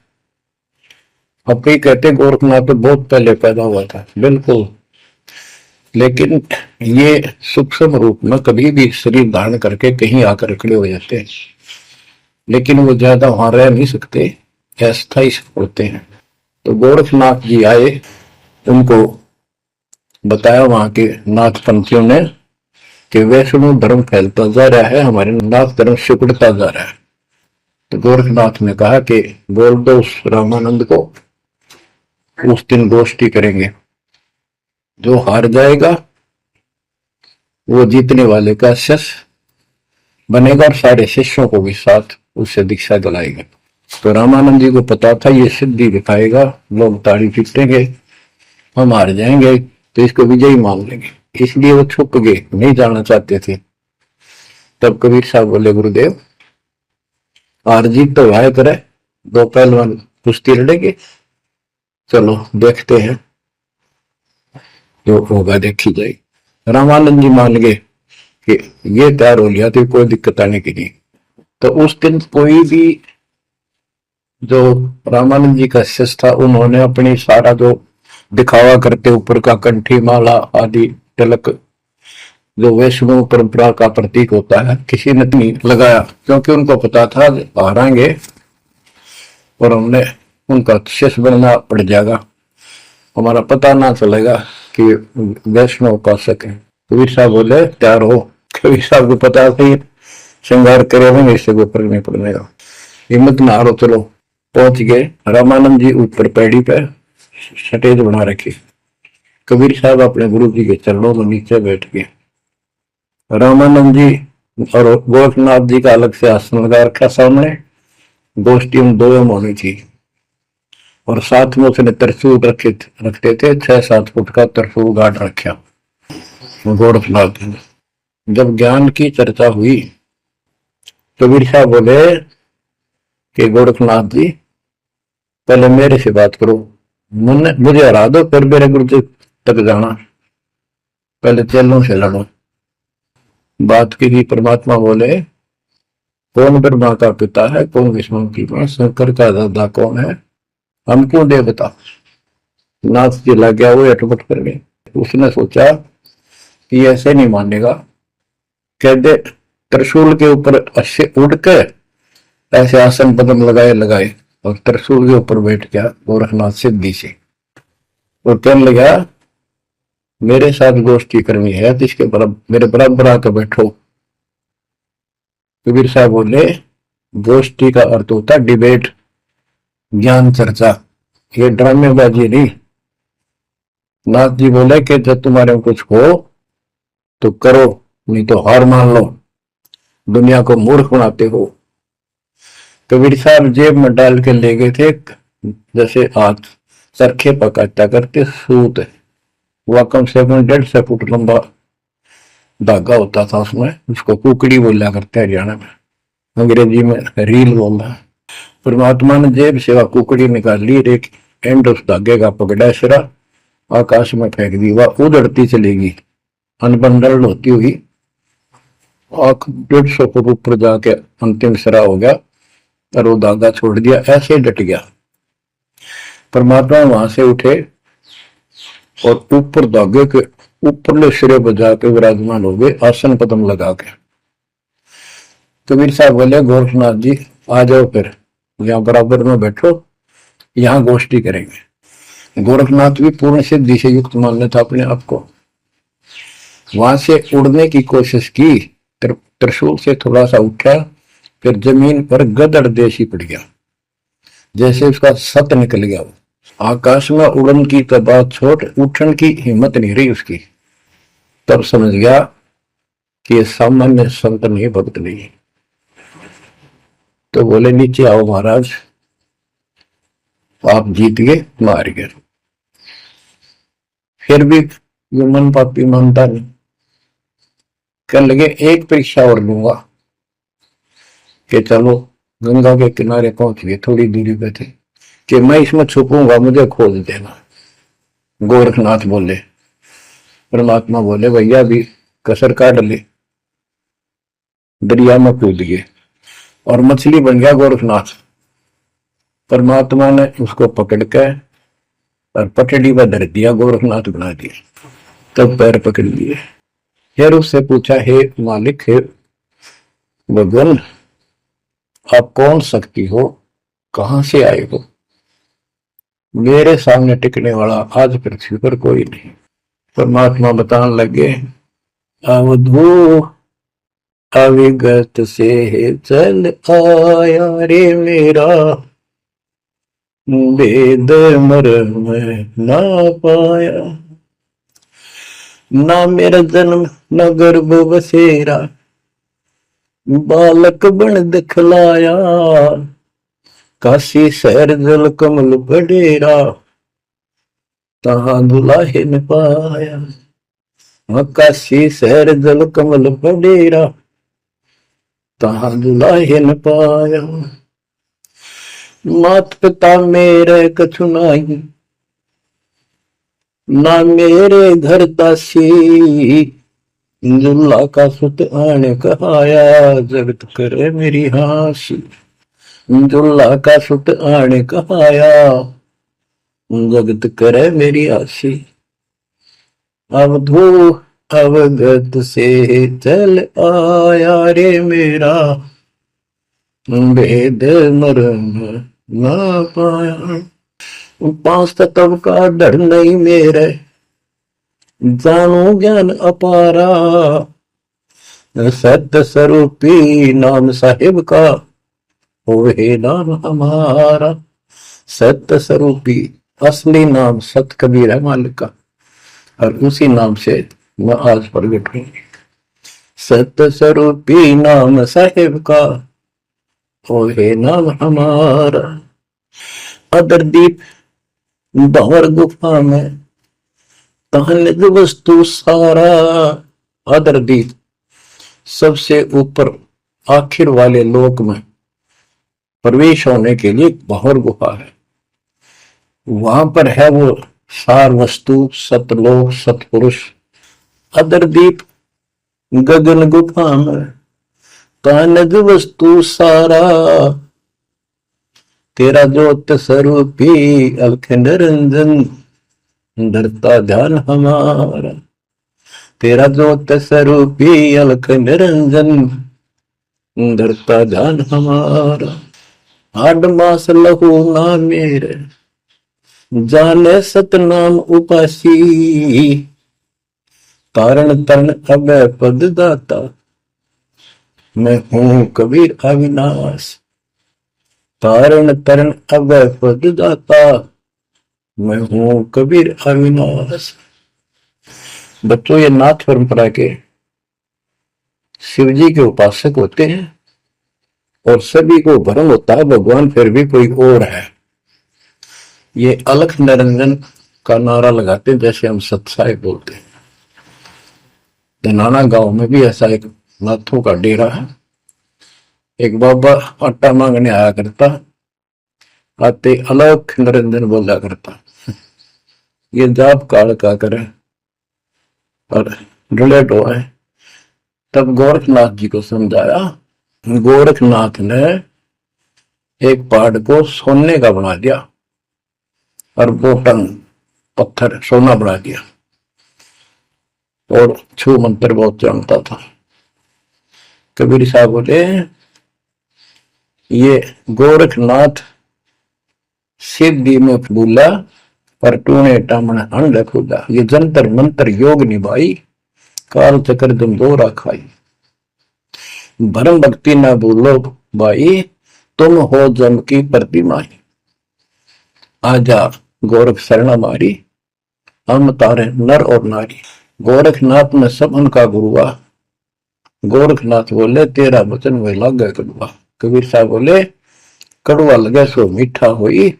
अपने कहते गोरखनाथ तो बहुत पहले पैदा हुआ था, बिल्कुल, लेकिन ये सूक्ष्म रूप में कभी भी शरीर धारण करके कहीं आकर खड़े हो जाते हैं, लेकिन वो ज्यादा वहां रह नहीं सकते, अस्थायी होते हैं। तो गोरखनाथ जी आए, उनको बताया वहां के नाथ पंथियों ने कि वैष्णव धर्म फैलता जा रहा है, हमारे नाथ धर्म सिकुड़ता जा रहा है। तो गोरखनाथ ने कहा कि बोल दो उस रामानंद को, उस दिन गोष्ठी करेंगे, जो हार जाएगा वो जीतने वाले का शिष्य बनेगा और सारे शिष्यों को भी साथ उससे दीक्षा दिलाएगा। तो रामानंद जी को पता था ये सिद्धि दिखाएगा, लोग ताड़ी पीटेंगे, हम हार जाएंगे, तो इसको विजयी मान लेंगे, इसलिए वो छुप गए, नहीं जाना चाहते थे। तब कबीर साहब बोले गुरुदेव हार जीत तो भाई करे, दो पहलवान कुश्ती लड़ेंगे, चलो देखते हैं, जो होगा देखी जाएगी। रामानंद जी मान गए कि ये तैयार हो लिया तो कोई दिक्कत आने की नहीं। तो उस दिन कोई भी जो रामानंद जी का शिष्य था, उन्होंने अपनी सारा जो दिखावा करते ऊपर का कंठी माला आदि तिलक जो वैष्णव परंपरा का प्रतीक होता है, किसी ने नहीं लगाया, क्योंकि उनको पता था हारेंगे और हमने उनका शिष्य बनना पड़ जाएगा, हमारा पता ना चलेगा कि वैष्णव उपासक है। कबीर साहब बोले तैयार हो। कबीर साहब को पता था श्रृंगार करे होंगे, इससे कोई फर्क नहीं पड़ेगा, हिम्मत ना हारो, चलो। पहुंच गए, रामानंद जी ऊपर पैड़ी पे स्टेज बना रखी, कबीर साहब अपने गुरु जी के चरणों में नीचे बैठ गए। रामानंद जी और गोरखनाथ जी का अलग से आसन लगा रखा सामने, गोष्ठी उन दो में होनी थी। और साथ में उसने त्रिशूल रखते थे, 6-7 फुट का त्रिशूल गाड़ रखा गोरखनाथ ने। जब ज्ञान की चर्चा हुई, कबीर साहब बोले कि गोरखनाथ जी पहले मेरे से बात करो, मुझे हरा दो, फिर मेरे गुरु जी तक जाना, पहले चेलों से लड़ो। बात की थी, परमात्मा बोले कौन ब्रह्मा का पिता है, कौन विष्णु की मां, शंकर का दादा कौन है, हम क्यों देवता। नाथ जी लग गया, वो अटपट कर गए। उसने सोचा कि ऐसे नहीं मानेगा, कह दे त्रिशूल के ऊपर अच्छे उड़ के ऐसे आसन पदम लगाए और त्रिशूल के ऊपर बैठ गया गोरखनाथ सिद्धि से, और कहने लगा मेरे साथ गोष्ठी करनी है तो इसके मेरे बराबर आकर बैठो। कबीर साहब बोले गोष्ठी का अर्थ होता डिबेट, ज्ञान चर्चा, ये ड्रामेबाजी नहीं। नाथ जी बोले कि जब तुम्हारे कुछ हो तो करो, नहीं तो हार मान लो, दुनिया को मूर्ख बनाते हो। कबीर साहब जेब में डाल के ले गए थे, जैसे हाथ चरखे पकाता करते सूत, वह कम से कम 1.5 फुट लंबा धागा होता था उसमें, उसको कुकड़ी बोला करते हैं हरियाणा में, अंग्रेजी में रील बोलना। परमात्मा ने जेब से वह कुकड़ी निकाल ली, एक एंड उस धागे का पकड़ा सिरा, आकाश में फेंक दी, वह उड़ती चलेगी अनबंडल होती हुई, 150 फुट ऊपर जाके अंतिम सिरा हो गया और वो धागा छोड़ दिया, ऐसे डट गया। परमात्मा वहां से उठे और ऊपर धागे के ऊपरले सिरे पर जाके विराजमान हो गए, आसन पदम लगा के। कबीर साहब बोले गोरखनाथ जी आ जाओ, फिर यहाँ बराबर में बैठो, यहाँ गोष्ठी करेंगे। गोरखनाथ भी पूर्ण सिद्धि से युक्त मानने था अपने आप को। वहां से उड़ने की कोशिश की, त्रिशूल से थोड़ा सा उठा, फिर जमीन पर गदड़ देशी पड़ गया, जैसे उसका सत निकल गया। वो आकाश में उड़न की तो बात छोड़, उठन की हिम्मत नहीं रही उसकी। तब समझ गया कि ये सामान्य संत नहीं, भक्त नहीं। तो बोले नीचे आओ महाराज, आप जीत गए, मार गए। फिर भी ये मन पापी मानता नहीं। कहने लगे एक परीक्षा और लूंगा, कि चलो गंगा के किनारे पहुंच गए, थोड़ी दूरी पे थे, कि मैं इसमें छुपूंगा, मुझे खोज देना। गोरखनाथ बोले, परमात्मा बोले भैया भी कसर काट ले। दरिया में कूद गए और मछली बन गया गोरखनाथ। परमात्मा ने उसको पकड़ के और पटड़ी में धर दिया, गोरखनाथ बना दिया। तब पैर पकड़ लिए। फिर उससे पूछा, हे मालिक, हे भगवान, आप कौन शक्ति हो, कहां से आए हो? मेरे सामने टिकने वाला आज पृथ्वी पर कोई नहीं। परमात्मा बताने लगे, अवधू अविगत से चल आया रे मेरा, वेद मर्म ना पाया। ना मेरा जन्म न गर्भ बसेरा, बालक बन दिखलाया। काशी शहर जल कमल बडेरा, तहां दुलाहे न पाया। काशी शहर जल कमल बडेरा, तहां दुलाहे न पाया। मात पिता मेरे कछु नाही, ना मेरे घर दासी। दुल्ला का सुत आने कहाया, जगत करे मेरी हासी। दुल्ला का सुत आने कहाया, जगत करे मेरी हासी। अवधू अवगत से चल आया रे मेरा, वेद मर्म ना पाया। पांच तत्व का डर नहीं मेरे, जानू ज्ञान अपारा। सत्य स्वरूपी नाम साहिब का, होए नाम हमारा। सत्य स्वरूपी असली नाम सत कबीर है मालिक का, और उसी नाम से मैं आज प्रकट हूं। सत्य स्वरूपी नाम साहिब का, होए नाम हमारा। अदरदीप भंवर गुफा में तहनिज वस्तु सारा। अदरदीप सबसे ऊपर आखिर वाले लोक में प्रवेश होने के लिए भंवर गुफा है। वहां पर है वो सार वस्तु, सतलोक, सतपुरुष। अदरदीप गगन गुफा में तहनिज वस्तु सारा। तेरा ज्योत स्वरूपी अलख निरंजन, डरता ध्यान हमारा। तेरा ज्योत स्वरूपी अलख निरंजन, डरता ध्यान हमारा। आठ मास लहू ना मेरे, जाने सतनाम उपासी। तारण तरण अभय पद दाता, मैं हूं कबीर अविनाश। तारण तरण अभय पद दाता, मैं हूं कबीर अविनाश। बच्चों, ये नाथ परंपरा के शिव जी के उपासक होते हैं और सभी को भ्रम होता है भगवान फिर भी कोई और है। ये अलख निरंजन का नारा लगाते हैं, जैसे हम सत्साई बोलते हैं। धनाना गांव में भी ऐसा एक नाथों का डेरा है। एक बाबा आटा मांगने आया करता, आते अलख निरंजन बोला करता। ये जाप काल का करे और डलेट हुआ है। तब गोरखनाथ जी को समझाया। गोरखनाथ ने एक पहाड़ को सोने का बना दिया और बोटन पत्थर सोना बना दिया, और छू मंत्र बहुत जानता था। कबीर साहब बोले ये गोरखनाथ सिद्धि में बोला पर टूने टामण अंड खुदा, ये जंतर मंत्र योग निभाई काल चक्र तुम दोरा खाई। भरम भक्ति ना बोलो भाई तुम हो जम की प्रतिमा, आजा गोरख शरण मारी हम तारे नर और नारी। गोरखनाथ में सब उनका गुरुआ, गोरखनाथ बोले तेरा वचन वे लागे कड़वा। कबीर साहब बोले कड़वा लगे सो मीठा होई,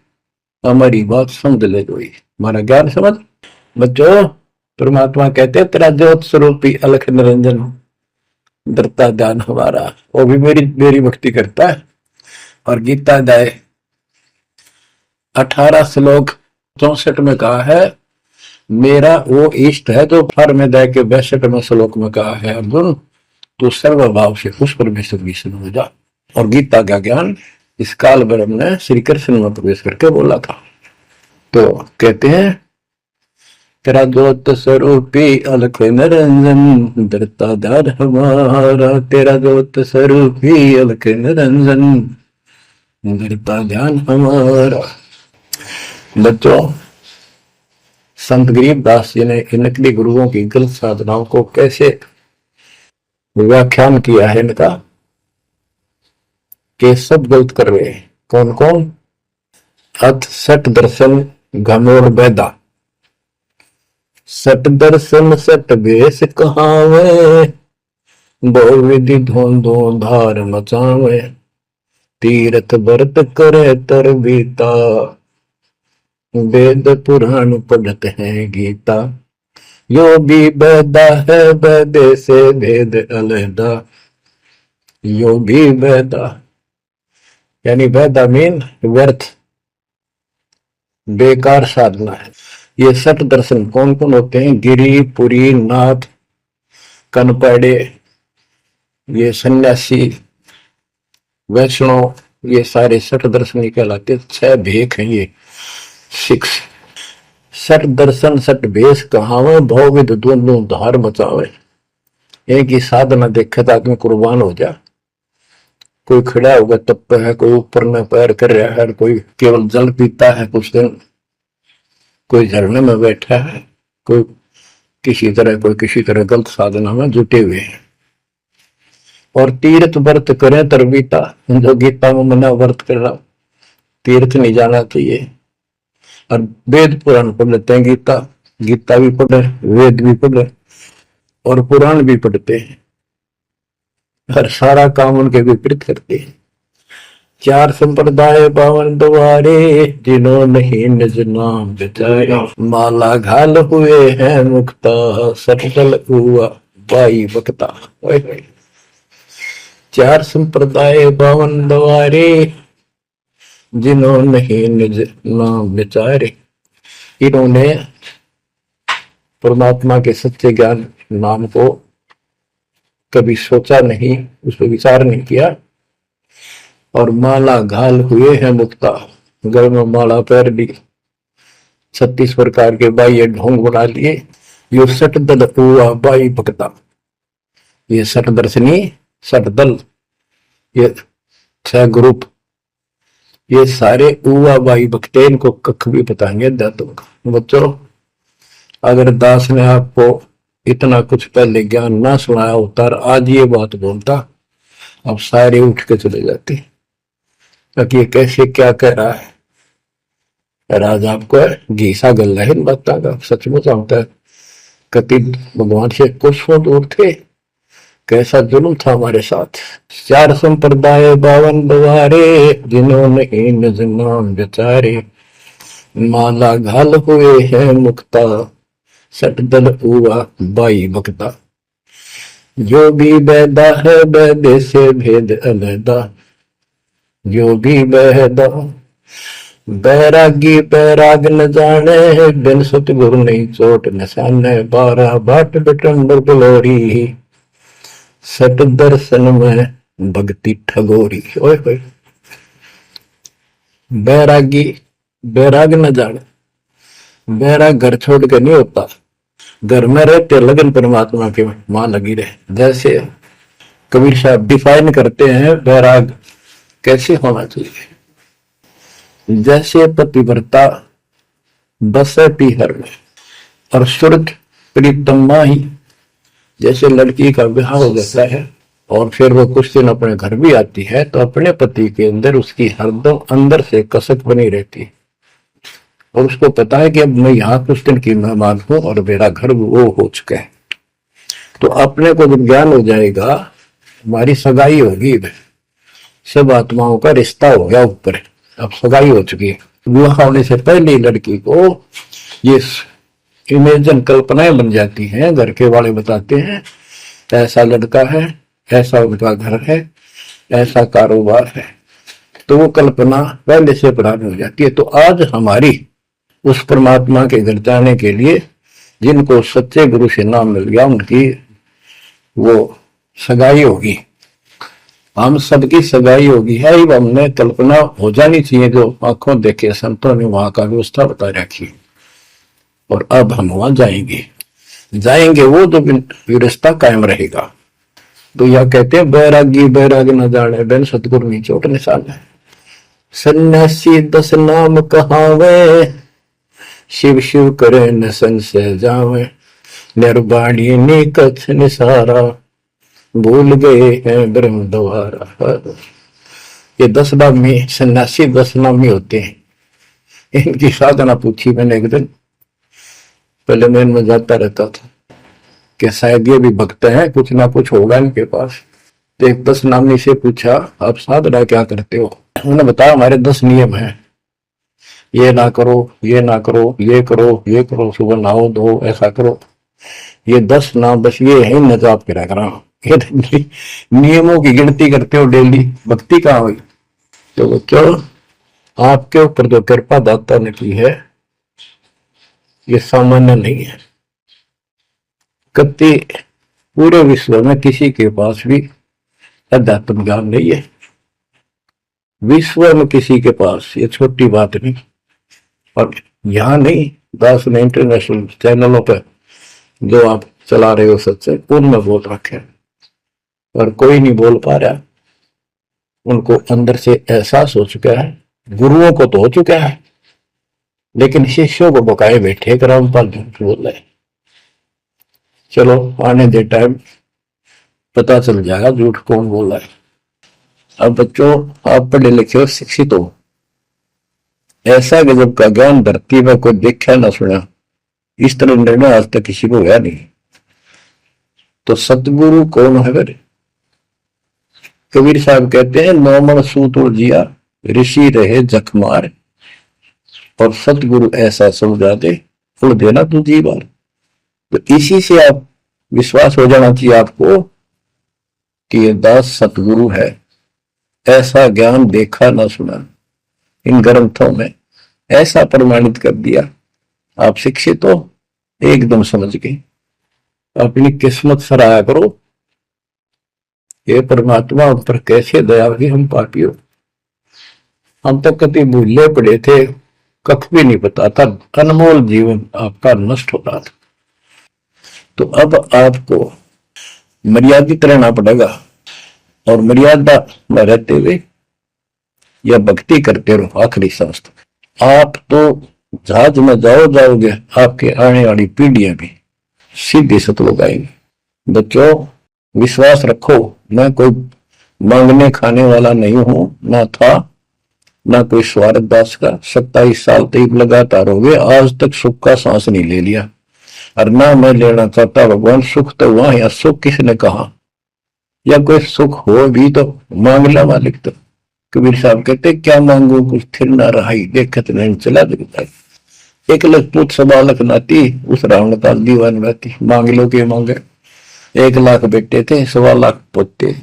हमारी बात समझ ले जोई। हमारा ज्ञान समझ बच्चों, परमात्मा कहते तेरा ज्योत स्वरूपी अलख निरंजन डरता ध्यान हमारा, वो भी मेरी मेरी भक्ति करता है। और गीता अध्याय 18 श्लोक 64 में कहा है मेरा वो इष्ट है जो फर में दे के 62 श्लोक में कहा है अर्जुन तू सर्वभाव से उस परमेश्वर की सुन हो जा। और गीता का ज्ञान इस काल ब्रह्म ने श्री कृष्ण में प्रवेश करके बोला था। तो कहते हैं तेरा ज्योत स्वरूपी अलख निरंजन डरता ध्यान हमारा, तेरा ज्योत स्वरूपी अलख निरंजन डरता ध्यान हमारा। बच्चों, संत गरीबदास जी ने इन नकली गुरुओं की गलत साधनाओं को कैसे व्याख्यान किया है इनका कि सब गलत कर रहे हैं। कौन कौन? अथ सट दर्शन घमोड़ बैदा, सट दर्शन सट बेस कहावे, बहु विधि धोंधो धार मचावे, तीर्थ व्रत करे तर बीता, वेद पुराण पढ़ते हैं गीता, यो भी बैदा है बैदे से भेद अलहदा, यो भी बैदा यानी बैदा मीन व्यर्थ बेकार साधना है। ये सठ दर्शन कौन कौन होते हैं? गिरी, पुरी, नाथ, कनपैड़े, ये सन्यासी, वैष्णव, ये सारे सठ दर्शन कहलाते। 6 भेख हैं ये 6। सठ दर्शन सठ भेष कहावे, भवविद द्वंद्व धार मचावे। एक ही साधना देखे ताकि मैं कुर्बान हो जा। कोई खड़ा होगा तप है, कोई ऊपर में पैर कर रहा है, कोई केवल जल पीता है कुछ दिन, कोई झरने में बैठा है, कोई किसी तरह गलत साधना में जुटे हुए हैं। और तीर्थ व्रत करें तरबीता, जो गीता में मना व्रत कर रहा, तीर्थ नहीं जाना चाहिए। और वेद पुराण पढ़ लेते हैं, गीता भी पढ़े, वेद भी पढ़े और पुराण भी पढ़ते हैं, हर सारा काम उनके विपरीत करते हैं। 4 संप्रदाय पावन द्वारे, जिन्हों नहीं निज नाम विचारे, माला घाल हुए हैं मुक्ता, सटल हुआ बाई बकता। 4 संप्रदाय पावन द्वारे, जिन्हों नहीं निज नाम विचारे। इन्होंने परमात्मा के सच्चे ज्ञान नाम को कभी सोचा नहीं, उस पर विचार नहीं किया। और माला घाल हुए हैं मुक्ता, गल में माला पैर ली, 36 प्रकार के बाह्य ढोंग बना लिए। यो सठ दल हुआ बाई भक्ता, ये सठ दर्शनी, सठ दल, ये 6 ग्रुप, ये सारे उवा बाई भक्ते, इनको कख भी बताएंगे दातों। बच्चों, अगर दास ने आपको इतना कुछ पहले ज्ञान ना सुनाया होता और आज ये बात बोलता, अब सारे उठ के चले जाते कि ये कैसे क्या कह रहा है। राज आपको घीसा गल है इन बातों का, सचमुच होता है। कति भगवान से कुछ दूर थे, कैसा जुल्म था हमारे साथ। 4 संप्रदाय 52 द्वारे, जिन्होंने निज नाम विचारे, माला घाल हुए हैं मुक्ता, सट दल हुआ बाई भक्ता। जो भी बैदा है बैदे से भेद अलहदा, जो भी बैदा। बैरागी बैराग न जाने, बिन सतगुरु नहीं चोट निशाने, 12 बाट बिटंबर बिलोरी, सट दर्शन में भक्ति ठगोरी। ओए होए, बैरागी बैराग न जाने, बैराग घर छोड़ के नहीं होता, घर में रहते लगन परमात्मा के मां लगी रहे। जैसे कबीर साहब डिफाइन करते हैं वैराग कैसे होना चाहिए। जैसे पतिव्रता बसे पीहर में और सुरत प्रीतमा ही, जैसे लड़की का विवाह हो जाता है और फिर वो कुछ दिन अपने घर भी आती है तो अपने पति के अंदर उसकी हरदम अंदर से कसक बनी रहती है और उसको पता है कि अब मैं यहाँ कुछ दिन की मेहमान हूं और मेरा घर वो हो चुका है। तो अपने को जब ज्ञान हो जाएगा, हमारी सगाई होगी, सब आत्माओं का रिश्ता हो गया ऊपर, अब सगाई हो चुकी है। विवाह होने से पहले लड़की को ये इमेजन कल्पनाएं बन जाती हैं, घर के वाले बताते हैं ऐसा लड़का है, ऐसा उनका घर है, ऐसा कारोबार है, तो वो कल्पना पहले से पुरानी हो जाती है। तो आज हमारी उस परमात्मा के घर जाने के लिए जिनको सच्चे गुरु से नाम मिल गया उनकी वो सगाई होगी, हम सबकी सगाई होगी है। हमने कल्पना हो जानी चाहिए, जो आंखों देखे संतों ने वहां का व्यवस्था बता रखी और अब हम वहां जाएंगे वो जो व्यवस्था कायम रहेगा। तो यह कहते हैं बैरागी बैराग न जाने बिन सतगुरु नी चोट निशान है। सन्यासी 10 नाम कहावे, शिव शिव करे न संशय जावे, निर्वाणी नी कछ निसारा, भूल गए हैं ब्रह्म द्वारा। ये 10 नामी सन्यासी 10 नामी होते हैं। इनकी साधना पूछी मैंने एक दिन, पहले मैं इनमें जाता रहता था कि शायद ये भी भक्त हैं, कुछ ना कुछ होगा इनके पास। तो एक 10 नामी से पूछा आप साधना क्या करते हो? उन्होंने बताया हमारे 10 नियम हैं, ये ना करो, ये ना करो, ये करो, ये करो, सुबह नहाओ धो, ऐसा करो। ये 10 नाम बस ये है न जाप करा करा, ये नियमों की गिनती करते हो डेली, भक्ति कहाँ हुई? तो बच्चों आपके ऊपर जो कृपा दाता ने की है ये सामान्य नहीं है। कति पूरे विश्व में किसी के पास भी अध्यात्म ज्ञान नहीं है, विश्व में किसी के पास, ये छोटी बात नहीं। और यहाँ नहीं, दास ने इंटरनेशनल चैनलों पर जो आप चला रहे हो सत्संग उनमें बोल रखे और कोई नहीं बोल पा रहा। उनको अंदर से एहसास हो चुका है, गुरुओं को तो हो चुका है, लेकिन शिष्यों को बकाए बैठे कर रामपाल झूठ बोल रहे। चलो आने दे टाइम पता चल जाएगा झूठ कौन बोल रहा है। अब बच्चों आप पढ़े लिखे हो, शिक्षित हो, ऐसा गजब का ज्ञान धरती में कोई देखा ना सुना, इस तरह निर्णय आज तक किसी को हुआ नहीं। तो सतगुरु कौन है? फिर कबीर साहब कहते हैं 9 मन सूत जिया ऋषि रहे जखमार, और सतगुरु ऐसा समझा दे फुल देना तू जी बार। तो इसी से आप विश्वास हो जाना चाहिए आपको कि ये दास सतगुरु है, ऐसा ज्ञान देखा ना सुना, इन ग्रंथों में ऐसा प्रमाणित कर दिया। आप शिक्षित हो, एकदम समझ गए, अपनी किस्मत सराहा करो। ये परमात्मा उन पर कैसे दया हुई, हम पापी हो। हम तो कभी भूले पड़े थे, कख भी नहीं पता था, अनमोल जीवन आपका नष्ट हो रहा था। तो अब आपको मर्यादित रहना पड़ेगा और मर्यादा में रहते हुए या भक्ति करते रहो आखिरी सांस तक। आप तो जहाज में जाओगे, आपके आने वाली पीढ़ियां भी सीधी सतलोक आएंगी। बच्चों विश्वास रखो, मैं कोई मांगने खाने वाला नहीं हूं, ना था ना कोई स्वार्थ दास का। 27 साल तक लगातार हो गए, आज तक सुख का सांस नहीं ले लिया, और ना मैं लेना चाहता। भगवान सुख तो वहां, या सुख किसने कहा? या कोई सुख हो भी तो मांग ला मालिक। तो कबीर साहब कहते क्या मांगो कुछ थिर ना रहाई, देखत नहीं चला दिखता। 1 लाख पूत 1.25 लाख नाती, उस रावण का दीवान रहती, मांग लो के मांगे। 1 लाख बेटे थे, 1.25 लाख पोते,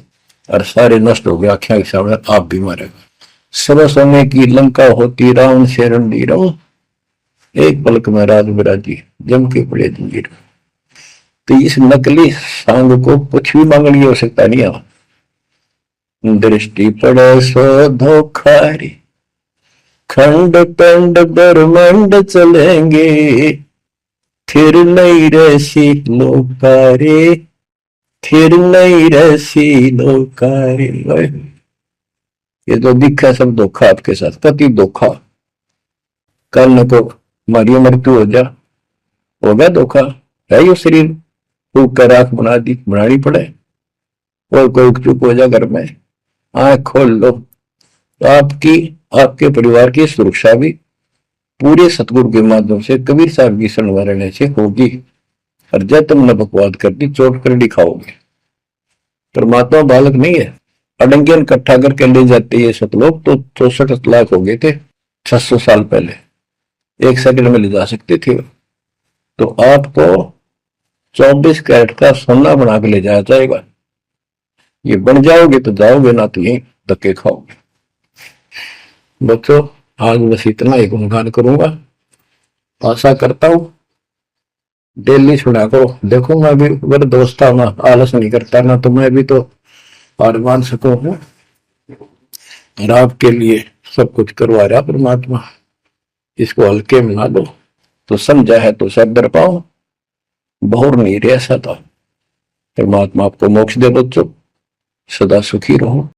और सारे नष्ट हो गए आख्या के सामने, आप भी मारेगा। सब सोने की लंका होती, रावण से रणदी रहो, एक पलक में राज बिराजी, जम के पड़े जंजीर। तो इस नकली सांग को कुछ भी मांगनी हो सकता नहीं है। दृष्टि पड़े सो धोखारी, खंड पंड ब्रह्मांड चलेंगे, फिर नहीं रसी लोकारे, फिर नहीं रसी लोकारी। ये जो दिखा सब धोखा आपके साथ, पति धोखा। कल न को हमारी मृत्यु हो जा, हो गया धोखा। है यो शरीर फूक कर आंख बना दी, बनानी पड़े। और कोई चुप हो जा घर में, आंख खोल लो। तो आपकी, आपके परिवार की सुरक्षा भी पूरे सतगुरु के माध्यम से, कबीर साहब की शरण रहने से होगी। और जब तुमने बकवाद कर दी, चोट कर दिखाओगे। परमात्मा बालक नहीं है। अडंगियन इकट्ठा करके ले जाते ये सतलोक तो 64 लाख हो गए थे 600 साल पहले, 1 सेकंड में ले जा सकते थे। तो आपको 24 कैरेट का सोना बना के ले जाया जाएगा। ये बन जाओगे तो जाओगे, ना तो यही धक्के खाओगे। बच्चों, आज बस इतना ही गुणगान करूंगा। आशा करता हूं डेली सुना करो। देखो मैं भी अगर दोस्त ना आलस नहीं करता ना, तो मैं भी तो हार मान सकूं हूं। और आपके लिए सब कुछ करवा रहा परमात्मा, इसको हल्के में ना लो। तो समझा है तो सर दर पाओ, बहुर नहीं रह सकता। परमात्मा आपको मोक्ष दे बच्चों, सदा सुखी रहो।